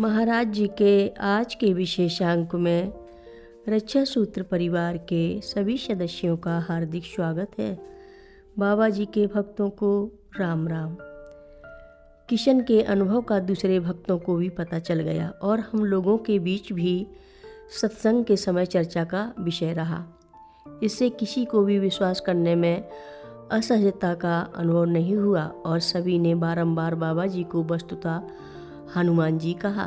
महाराज जी के आज के विशेषांक में रक्षा सूत्र परिवार के सभी सदस्यों का हार्दिक स्वागत है। बाबा जी के भक्तों को राम राम। किशन के अनुभव का दूसरे भक्तों को भी पता चल गया और हम लोगों के बीच भी सत्संग के समय चर्चा का विषय रहा। इससे किसी को भी विश्वास करने में असहजता का अनुभव नहीं हुआ और सभी ने बारंबार बाबा जी को वस्तुतः हनुमान जी कहा।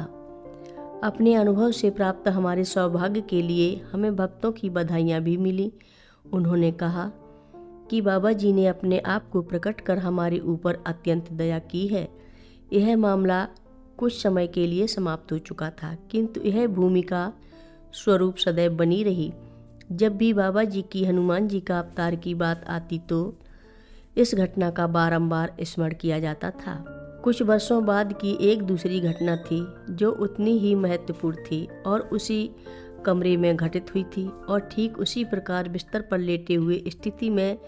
अपने अनुभव से प्राप्त हमारे सौभाग्य के लिए हमें भक्तों की बधाइयाँ भी मिली। उन्होंने कहा कि बाबा जी ने अपने आप को प्रकट कर हमारे ऊपर अत्यंत दया की है। यह मामला कुछ समय के लिए समाप्त हो चुका था, किंतु यह भूमिका स्वरूप सदैव बनी रही। जब भी बाबा जी की हनुमान जी का अवतार की बात आती तो इस घटना का बारंबार स्मरण किया जाता था। कुछ वर्षों बाद की एक दूसरी घटना थी जो उतनी ही महत्वपूर्ण थी और उसी कमरे में घटित हुई थी और ठीक उसी प्रकार बिस्तर पर लेटे हुए स्थिति में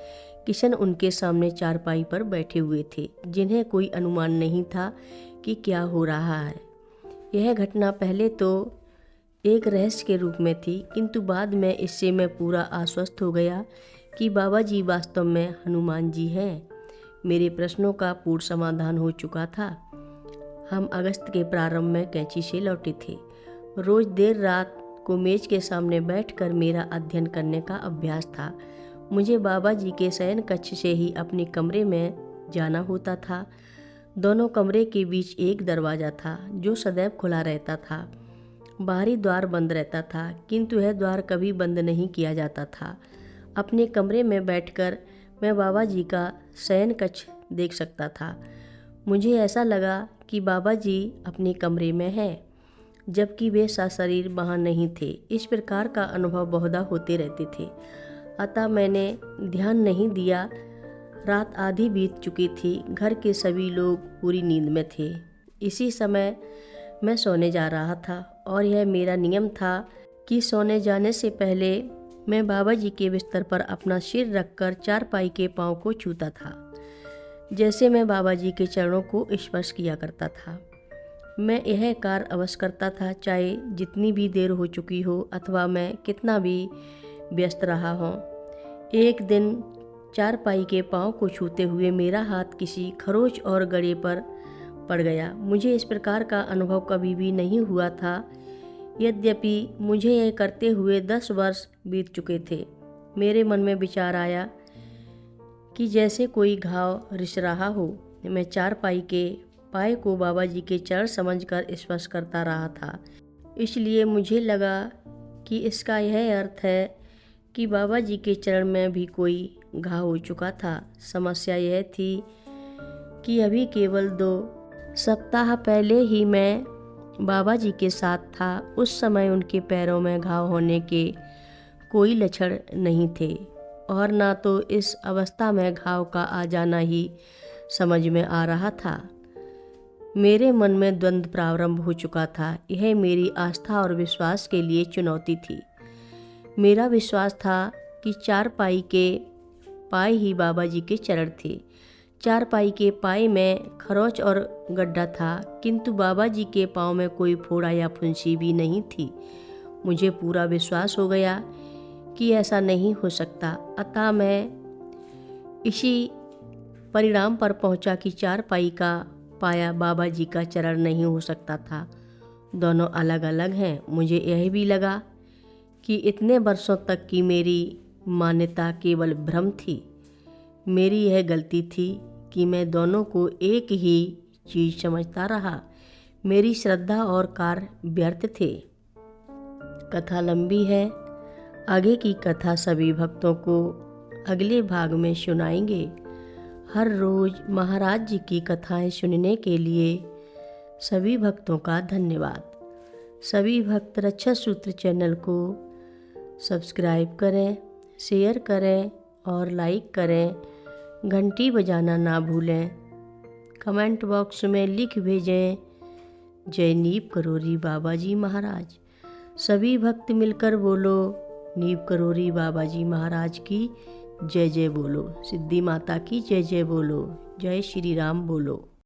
किशन उनके सामने चारपाई पर बैठे हुए थे, जिन्हें कोई अनुमान नहीं था कि क्या हो रहा है। यह घटना पहले तो एक रहस्य के रूप में थी, किंतु बाद में इससे मैं पूरा आश्वस्त हो गया कि बाबा जी वास्तव में हनुमान जी हैं। मेरे प्रश्नों का पूर्ण समाधान हो चुका था। हम अगस्त के प्रारंभ में कैंची से लौटे थे। रोज देर रात को मेज के सामने बैठकर मेरा अध्ययन करने का अभ्यास था। मुझे बाबा जी के शयन कक्ष से ही अपने कमरे में जाना होता था। दोनों कमरे के बीच एक दरवाज़ा था जो सदैव खुला रहता था। बाहरी द्वार बंद रहता था, किंतु यह द्वार कभी बंद नहीं किया जाता था। अपने कमरे में बैठकर मैं बाबा जी का शयन कक्ष देख सकता था। मुझे ऐसा लगा कि बाबा जी अपने कमरे में हैं, जबकि वे सशरीर वहाँ नहीं थे। इस प्रकार का अनुभव बहुधा होते रहते थे, अतः मैंने ध्यान नहीं दिया। रात आधी बीत चुकी थी। घर के सभी लोग पूरी नींद में थे। इसी समय मैं सोने जा रहा था और यह मेरा नियम था कि सोने जाने से पहले मैं बाबा जी के बिस्तर पर अपना सिर रखकर चारपाई के पांव को छूता था, जैसे मैं बाबा जी के चरणों को स्पर्श किया करता था। मैं यह कार्य अवश्य करता था, चाहे जितनी भी देर हो चुकी हो अथवा मैं कितना भी व्यस्त रहा हूँ। एक दिन चारपाई के पांव को छूते हुए मेरा हाथ किसी खरोच और गड़े पर पड़ गया। मुझे इस प्रकार का अनुभव कभी भी नहीं हुआ था। यद्यपि मुझे यह करते हुए 10 वर्ष बीत चुके थे। मेरे मन में विचार आया कि जैसे कोई घाव रिस रहा हो। मैं चारपाई के पाए को बाबा जी के चरण समझकर स्पर्श करता रहा था। इसलिए मुझे लगा कि इसका यह अर्थ है कि बाबा जी के चरण में भी कोई घाव हो चुका था। समस्या यह थी कि अभी केवल 2 सप्ताह पहले ही मैं बाबा जी के साथ था। उस समय उनके पैरों में घाव होने के कोई लक्षण नहीं थे और ना तो इस अवस्था में घाव का आ जाना ही समझ में आ रहा था। मेरे मन में द्वंद्व प्रारंभ हो चुका था। यह मेरी आस्था और विश्वास के लिए चुनौती थी। मेरा विश्वास था कि चारपाई के पाए ही बाबा जी के चरण थे। चारपाई के पाए में खरोच और गड्ढा था, किंतु बाबा जी के पाँव में कोई फोड़ा या फुंसी भी नहीं थी। मुझे पूरा विश्वास हो गया कि ऐसा नहीं हो सकता। अतः मैं इसी परिणाम पर पहुंचा कि चारपाई का पाया बाबा जी का चरण नहीं हो सकता था। दोनों अलग अलग हैं। मुझे यह भी लगा कि इतने वर्षों तक की मेरी मान्यता केवल भ्रम थी। मेरी यह गलती थी कि मैं दोनों को एक ही चीज़ समझता रहा। मेरी श्रद्धा और कार्य व्यर्थ थे। कथा लंबी है। आगे की कथा सभी भक्तों को अगले भाग में सुनाएंगे। हर रोज़ महाराज जी की कथाएं सुनने के लिए सभी भक्तों का धन्यवाद। सभी भक्त रक्षा सूत्र चैनल को सब्सक्राइब करें, शेयर करें और लाइक करें। घंटी बजाना ना भूलें। कमेंट बॉक्स में लिख भेजें, जय नीव करोरी बाबा जी महाराज। सभी भक्त मिलकर बोलो, नीव करोरी बाबा जी महाराज की जय जय बोलो। सिद्धि माता की जय जय बोलो। जय श्री राम बोलो।